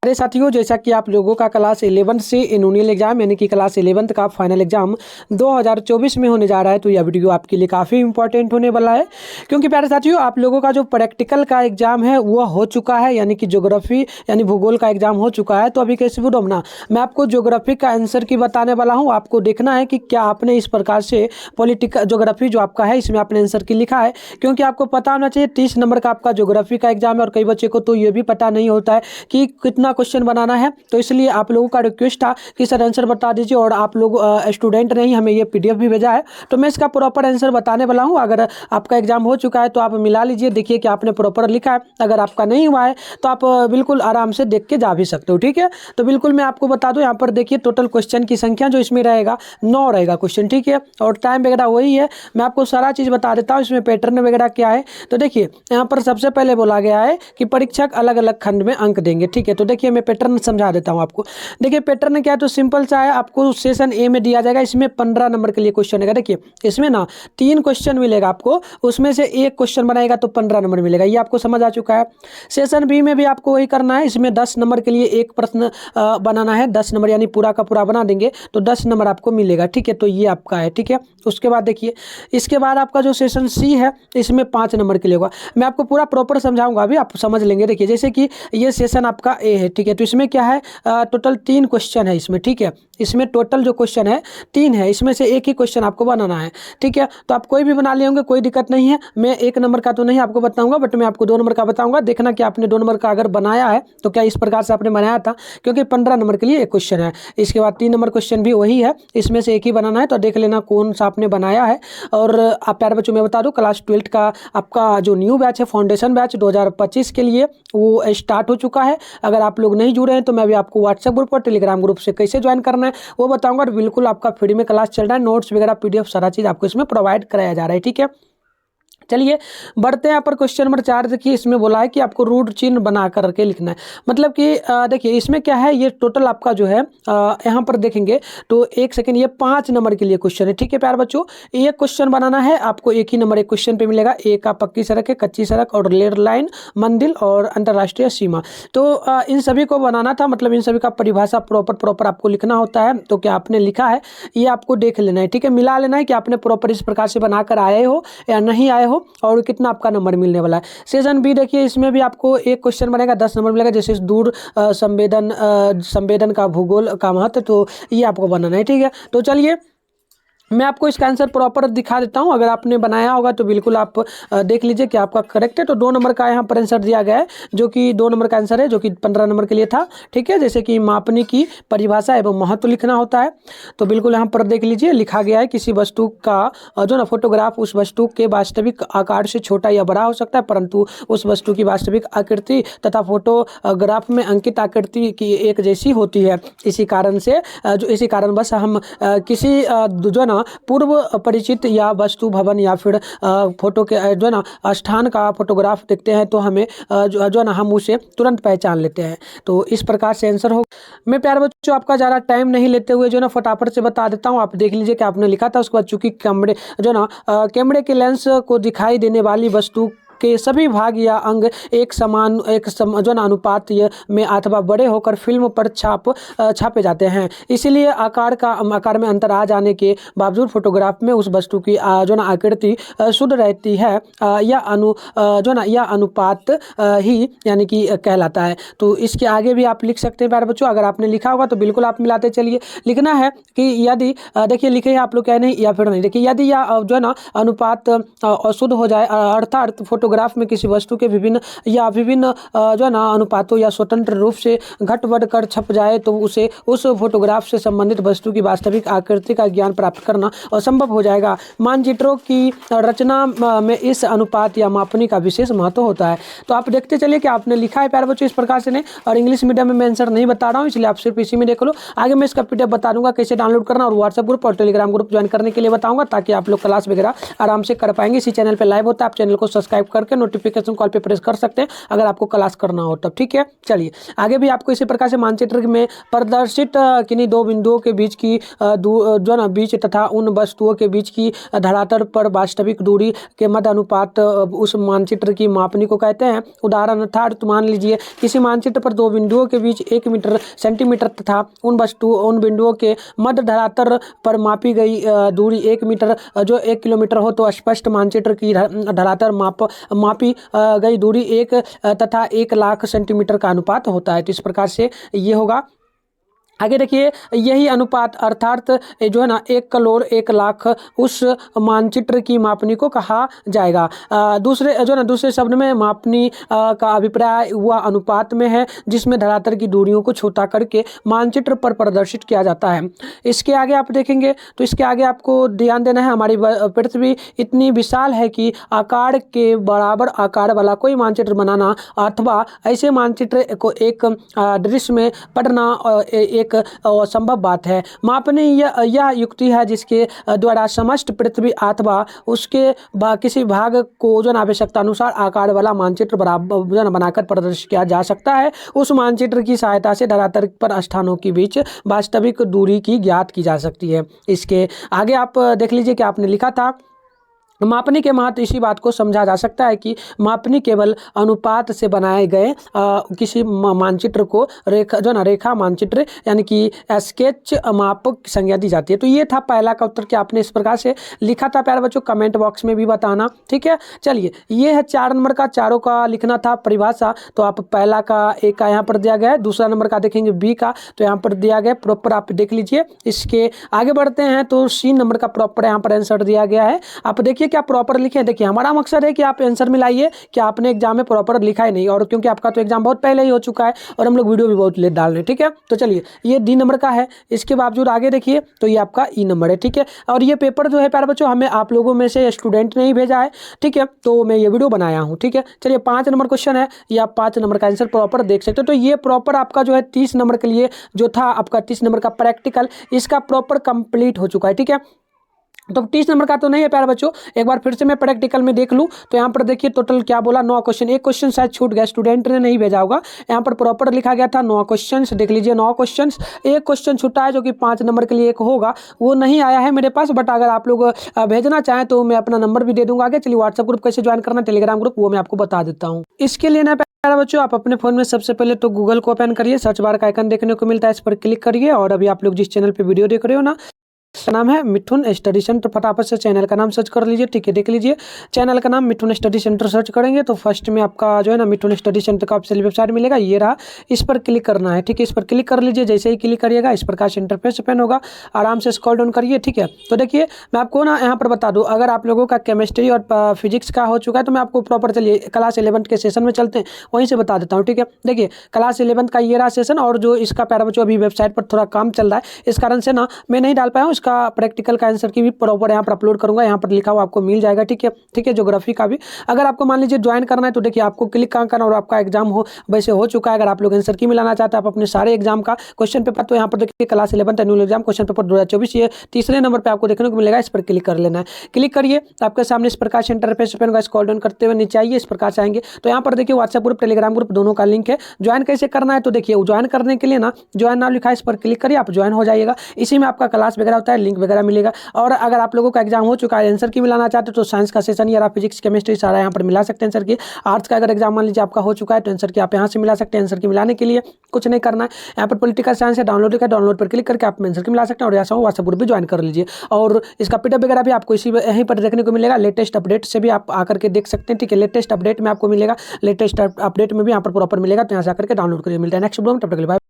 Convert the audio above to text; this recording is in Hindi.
अरे साथियों, जैसा कि आप लोगों का क्लास 11 से एनुअल एग्जाम यानी कि क्लास 11th का फाइनल एग्जाम 2024 में होने जा रहा है, तो यह वीडियो आपके लिए काफ़ी इंपॉर्टेंट होने वाला है। क्योंकि प्यारे साथियों, आप लोगों का जो प्रैक्टिकल का एग्जाम है वह हो चुका है, यानी कि ज्योग्राफी यानी भूगोल का एग्जाम हो चुका है। तो अभी कैसे वीडियो में ना मैं आपको ज्योग्राफी का आंसर की बताने वाला हूँ। आपको देखना है कि क्या आपने इस प्रकार से पॉलिटिकल ज्योग्राफी जो आपका है इसमें आपने आंसर की लिखा है। क्योंकि आपको पता होना चाहिए 30 नंबर का आपका ज्योग्राफी का एग्जाम है, और कई बच्चे को तो ये भी पता नहीं होता है कि कितना क्वेश्चन बनाना है। तो इसलिए आप लोगों का रिक्वेस्ट था कि सर आंसर बता दीजिए, और आप लोग स्टूडेंट नहीं हमें ये पीडीएफ भी भेजा है, तो मैं इसका प्रॉपर आंसर बताने वाला हूँ। अगर आपका एग्जाम हो चुका है तो आप मिला लीजिए, देखिए कि आपने प्रॉपर लिखा है। अगर आपका नहीं हुआ है तो आप बिल्कुल आराम से देख के जा भी सकते हो, ठीक है। तो बिल्कुल मैं आपको बता दूं, यहाँ पर देखिए टोटल क्वेश्चन की संख्या जो इसमें रहेगा 9 रहेगा क्वेश्चन, ठीक है। और टाइम वगैरह वही है, मैं आपको सारा चीज़ बता देता हूँ। इसमें पैटर्न वगैरह क्या है, तो देखिए यहाँ पर सबसे पहले बोला गया है कि परीक्षक अलग अलग खंड में अंक देंगे, ठीक है। तो देखिए मैं पैटर्न समझा देता हूँ आपको। देखिए पैटर्न क्या है, तो सिंपल सा है। आपको सेशन ए में दिया जाएगा, इसमें 15 नंबर के लिए क्वेश्चन है। देखिए इसमें ना 3 क्वेश्चन मिलेगा आपको, उसमें से एक क्वेश्चन बनाएगा तो 15 नंबर मिलेगा, ये आपको समझ आ चुका है। सेशन बी में भी आपको वही करना है, इसमें 10 नंबर के लिए एक प्रश्न बनाना है, 10 नंबर यानी पूरा का पूरा बना देंगे तो 10 नंबर आपको मिलेगा, ठीक है। तो ये आपका है, ठीक है। उसके बाद देखिए, इसके बाद आपका जो सेशन सी है इसमें 5 नंबर के लिए होगा। मैं आपको पूरा प्रॉपर समझाऊंगा, अभी आप समझ लेंगे। देखिए जैसे कि ये सेशन आपका ए है, ठीक है। तो इसमें क्या है, टोटल 3 क्वेश्चन है इसमें, ठीक है। इसमें टोटल जो क्वेश्चन है 3 है, इसमें से एक ही क्वेश्चन आपको बनाना है, ठीक है। तो आप कोई भी बना लिए होंगे, कोई दिक्कत नहीं है। मैं 1 नंबर का तो नहीं आपको बताऊंगा, बट मैं आपको 2 नंबर का बताऊंगा। देखना कि आपने 2 नंबर का अगर बनाया है तो क्या इस प्रकार से आपने बनाया था, क्योंकि 15 नंबर के लिए एक क्वेश्चन है। इसके बाद 3 नंबर क्वेश्चन भी वही है, इसमें से एक ही बनाना है। तो देख लेना कौन सा आपने बनाया है। और आप प्यारे बच्चों, मैं बता दूं क्लास 12 का आपका जो न्यू बैच है, फाउंडेशन बैच 2025 के लिए, वो स्टार्ट हो चुका है। अगर आप लोग नहीं जुड़े हैं तो मैं भी आपको व्हाट्सएप ग्रुप और टेलीग्राम ग्रुप से कैसे ज्वाइन करना है वो बताऊंगा। और बिल्कुल आपका फ्री में क्लास चल रहा है, नोट्स वगैरह पीडीएफ सारा चीज़ आपको इसमें प्रोवाइड कराया जा रहा है, ठीक है। चलिए बढ़ते हैं यहाँ पर क्वेश्चन नंबर 4। देखिए इसमें बोला है कि आपको रूट चिन्ह बना करके लिखना है। मतलब कि देखिए इसमें क्या है, ये टोटल आपका जो है यहाँ पर देखेंगे तो 1 सेकेंड, ये 5 नंबर के लिए क्वेश्चन है, ठीक है प्यारे बच्चों। एक क्वेश्चन बनाना है आपको, एक ही नंबर एक क्वेश्चन पे मिलेगा। एक का पक्की सड़क है, कच्ची सड़क और रेल लाइन, मंदिर और अंतर्राष्ट्रीय सीमा। तो इन सभी को बनाना था, मतलब इन सभी का परिभाषा प्रॉपर आपको लिखना होता है। तो क्या आपने लिखा है ये आपको देख लेना है, ठीक है। मिला लेना है कि आपने प्रॉपर इस प्रकार से बनाकर आए हो या नहीं आए हो, और कितना आपका नंबर मिलने वाला है। सेशन बी देखिए, इसमें भी आपको एक क्वेश्चन बनेगा, 10 नंबर मिलेगा। जैसे दूर संवेदन का भूगोल का महत्व, तो ये आपको बनाना है, ठीक है। तो चलिए मैं आपको इसका आंसर प्रॉपर दिखा देता हूं। अगर आपने बनाया होगा तो बिल्कुल आप देख लीजिए कि आपका करेक्ट है। तो 2 नंबर का यहाँ पर आंसर दिया गया है, जो कि 2 नंबर का आंसर है, जो कि 15 नंबर के लिए था, ठीक है। जैसे कि मापने की परिभाषा एवं महत्व लिखना होता है, तो बिल्कुल यहाँ पर देख लीजिए लिखा गया है, किसी वस्तु का जो ना फोटोग्राफ उस वस्तु के वास्तविक आकार से छोटा या बड़ा हो सकता है, परंतु उस वस्तु की वास्तविक आकृति तथा फोटोग्राफ में अंकित आकृति की एक जैसी होती है। इसी कारणवश हम किसी जो ना पूर्व परिचित या वस्तु भवन या फिर फोटो के जो ना स्थान का फोटोग्राफ देखते हैं तो हमें जो ना हम उसे तुरंत पहचान लेते हैं। तो इस प्रकार से आंसर हो। मैं प्यारे बच्चों आपका ज़्यादा टाइम नहीं लेते हुए जो ना फटाफट से बता देता हूँ। आप देख लीजिए कि आपने लिखा था। उसके बाद चूंकि कैमरे के लेंस को दिखाई देने वाली वस्तु के सभी भाग या अंग एक जो ना अनुपात में अथवा बड़े होकर फिल्म पर छापे जाते हैं। इसीलिए आकार में अंतर आ जाने के बावजूद फोटोग्राफ में उस वस्तु की जो ना आकृति शुद्ध रहती है। यह अनुपात ही यानी कि कहलाता है। तो इसके आगे भी आप लिख सकते हैं प्यारे बच्चों। अगर आपने लिखा होगा तो बिल्कुल आप मिलाते चलिए। लिखना है कि यदि देखिए लिखे आप लोग क्या नहीं या फिर नहीं। देखिए यदि यह जो ना अनुपात अशुद्ध हो जाए, अर्थात फोटोग्राफ में किसी वस्तु के विभिन्न जो ना अनुपातों या स्वतंत्र रूप से घट बढ़ कर छप जाए तो उसे उस फोटोग्राफ से संबंधित वस्तु की वास्तविक आकृति का ज्ञान प्राप्त करना असंभव हो जाएगा। मानचित्रों की रचना में इस अनुपात या मापनी का विशेष महत्व होता है। तो आप देखते चलिए कि आपने लिखा है प्यारे बच्चों इस प्रकार से नहीं। और इंग्लिश मीडियम में मैं आंसर नहीं बता रहा हूँ, इसलिए आप सिर्फ इसी में देख लो। आगे मैं इसका पीडीएफ बता दूंगा कैसे डाउनलोड करना, और व्हाट्सएप ग्रुप और टेलीग्राम ग्रुप ज्वाइन करने के लिए बताऊंगा, ताकि आप लोग क्लास वगैरह आराम से कर पाएंगे। इसी चैनल पर लाइव होता है, आप चैनल को सब्सक्राइब करके नोटिफिकेशन कॉल पे प्रेस कर सकते हैं अगर आपको क्लास करना हो तब। ठीक है, चलिए आगे भी आपको इसी प्रकार से मानचित्र में प्रदर्शित किन्हीं दो बिंदुओं के बीच की जो ना बीच तथा उन वस्तुओं के बीच की धरातल पर वास्तविक दूरी के मध्य अनुपात उस मानचित्र की मापनी को कहते हैं। उदाहरण अर्थात मान लीजिए किसी मानचित्र पर दो बिंदुओं के बीच 1 मीटर सेंटीमीटर तथा उन बिंदुओं के मध्य धरातल पर मापी गई दूरी 1 मीटर जो 1 किलोमीटर हो तो स्पष्ट मानचित्र की धरातल मापी गई दूरी 1 तथा 1 लाख सेंटीमीटर का अनुपात होता है। तो इस प्रकार से ये होगा। आगे देखिए, यही अनुपात अर्थात जो है ना 1 करोड़ 1 लाख उस मानचित्र की मापनी को कहा जाएगा। दूसरे शब्द में मापनी का अभिप्राय वह अनुपात में है जिसमें धरातल की दूरियों को छोटा करके मानचित्र पर प्रदर्शित किया जाता है। इसके आगे आप देखेंगे तो इसके आगे आपको ध्यान देना है, हमारी पृथ्वी इतनी विशाल है कि आकार के बराबर आकार वाला कोई मानचित्र बनाना अथवा ऐसे मानचित्र को एक दृश्य में पढ़ना एक असंभव बात है। मापनी यह युक्ति है जिसके द्वारा समस्त पृथ्वी अथवा उसके किसी भाग को जो आवश्यकता अनुसार आकार वाला मानचित्र बराबर बनाकर प्रदर्शित किया जा सकता है। उस मानचित्र की सहायता से धरातल पर स्थानों के बीच वास्तविक दूरी की ज्ञात की जा सकती है। इसके आगे आप देख लीजिए कि आपने लिखा था, मापनी के महत्व इसी बात को समझा जा सकता है कि मापनी केवल अनुपात से बनाए गए किसी मानचित्र को रेखा मानचित्र यानी कि स्केच माप की संज्ञा दी जाती है। तो ये था पहला का उत्तर कि आपने इस प्रकार से लिखा था प्यारे बच्चों, कमेंट बॉक्स में भी बताना। ठीक है, चलिए ये है 4 नंबर का, चारों का लिखना था परिभाषा। तो आप पहला का A का यहाँ पर दिया गया है, दूसरा नंबर का देखेंगे B का तो यहाँ पर दिया गया प्रॉपर, आप देख लीजिए। इसके आगे बढ़ते हैं तो C नंबर का प्रॉपर यहाँ पर आंसर दिया गया है। आप देखिए क्या प्रॉपर लिखे। देखिए हमारा मकसद है कि आप आंसर मिलाइए कि आपने एग्जाम में प्रॉपर लिखा ही नहीं, और क्योंकि आपका तो एग्जाम बहुत पहले ही हो चुका है और हम लोग वीडियो भी बहुत लेट डाल रहे हैं। ठीक है, तो चलिए ये D नंबर का है। इसके बावजूद आगे देखिए तो ये आपका E नंबर है। ठीक है, और ये पेपर जो है प्यारे बच्चों हमें आप लोगों में से स्टूडेंट ने ही भेजा है। ठीक है, तो मैं ये वीडियो बनाया हूँ। ठीक है, चलिए 5 नंबर क्वेश्चन है, ये आप 5 नंबर का आंसर प्रॉपर देख सकते हो। तो ये प्रॉपर आपका जो है 30 नंबर के लिए जो था आपका 30 नंबर का प्रैक्टिकल, इसका प्रॉपर कंप्लीट हो चुका है। ठीक है, तो 30 नंबर का तो नहीं है प्यारे बच्चों, एक बार फिर से मैं प्रैक्टिकल में देख लूं तो यहाँ पर देखिए टोटल क्या बोला, 9 क्वेश्चन। एक क्वेश्चन शायद छूट गया, स्टूडेंट ने नहीं भेजा होगा, यहाँ पर प्रॉपर लिखा गया था 9 क्वेश्चन। देख लीजिए 9 क्वेश्चन, एक क्वेश्चन छूटा है जो कि 5 नंबर के लिए एक होगा, वो नहीं आया है मेरे पास। बट अगर आप लोग भेजना चाहें तो मैं अपना नंबर भी दे दूंगा आगे। चलिए व्हाट्सएप ग्रुप कैसे ज्वाइन करना, टेलीग्राम ग्रुप, वो मैं आपको बता देता हूँ। इसके लिए ना प्यारे बच्चों आप अपने फोन में सबसे पहले तो गूगल को ओपन करिए, सर्च बार का आइकन देखने को मिलता है, इस पर क्लिक करिए। और अभी आप लोग जिस चैनल पर वीडियो देख रहे हो ना, का नाम है मिथुन स्टडी सेंटर, फटाफट से चैनल का नाम सर्च कर लीजिए। ठीक है, देख लीजिए चैनल का नाम मिथुन स्टडी सेंटर सर्च करेंगे तो फर्स्ट में आपका जो है ना मिथुन स्टडी सेंटर का ऑफिशियल वेबसाइट मिलेगा, ये रहा, इस पर क्लिक करना है। ठीक है, इस पर क्लिक कर लीजिए। जैसे ही क्लिक करिएगा इस प्रकार से इंटरफेस ओपन होगा, आराम से स्क्रॉल डाउन करिए। ठीक है, तो देखिए मैं आपको ना यहाँ पर बता दूँ, अगर आप लोगों का केमिस्ट्री और फिजिक्स का हो चुका है तो मैं आपको प्रॉपर, चलिए क्लास 11 के सेशन में चलते हैं, वहीं से बता देता हूँ। ठीक है, देखिए क्लास 11 का ये रहा सेशन, और जो इसका प्यारे बच्चों अभी वेबसाइट पर थोड़ा काम चल रहा है, इस कारण से ना मैं नहीं डाल पाया हूँ। इसका प्रैक्टिकल का आंसर की भी प्रॉपर यहाँ पर अपलोड करूंगा, यहाँ पर लिखा हुआ आपको मिल जाएगा। ठीक है, ठीक है, ज्योग्राफी का भी अगर आपको मान लीजिए ज्वाइन करना है तो देखिए आपको क्लिक कहाँ करना, और आपका एग्जाम हो वैसे हो चुका है। अगर आप लोग आंसर की मिलाना चाहते हैं आप अपने सारे एग्जाम का क्वेश्चन पेपर, तो यहाँ पर देखिए class 11 annual exam question paper 2024, ये तीसरे नंबर पर आपको देखने को मिलेगा, इस पर क्लिक कर लेना है। क्लिक करिए, आपके सामने इस प्रकार से इंटरफेस ओपन होगा, स्क्रॉल डाउन करते हुए नीचे आइए, इस प्रकार से आएंगे तो यहाँ पर देखिए व्हाट्सएप ग्रुप, टेलीग्राम ग्रुप दोनों का लिंक है। ज्वाइन कैसे करना है तो देखिए ज्वाइन करने के लिए ना ज्वाइन नाउ लिखा है, इस पर क्लिक करिए, आप ज्वाइन हो जाइएगा। इसी में आपका क्लास वगैरह होता है, लिंक वगैरह मिलेगा। और अगर आप लोगों का एग्जाम हो चुका है, आंसर की मिलाना चाहते हो तो साइंस का सेशन या फिजिक्स केमिस्ट्री सारा यहाँ पर मिला सकते हैं आंसर की। आर्ट्स का अगर एग्जाम मान लीजिए आपका हो चुका है तो आंसर की आप यहाँ से मिला सकते हैं। आंसर की मिलाने के लिए कुछ नहीं करना है, यहाँ पर पॉलिटिकल साइंस है, डाउनलोड लिखा है, डाउनलोड पर क्लिक करके आप आंसर की मिला सकते हैं। और ऐसा हो व्हाट्सएप ग्रुप भी ज्वाइन कर लीजिए, और इसका पीडीएफ वगैरह भी आपको इसी यहीं पर देखने को मिलेगा। लेटेस्ट अपडेट से भी आप आकर के देख सकते हैं। ठीक है, लेटेस्ट अपडेट में आपको मिलेगा, लेटेस्ट अपडेट में भी यहाँ पर प्रॉपर मिलेगा, तो यहाँ से आकर के डाउनलोड करिए। मिलता है नेक्स्ट वीडियो में, तब तक के लिए बाय।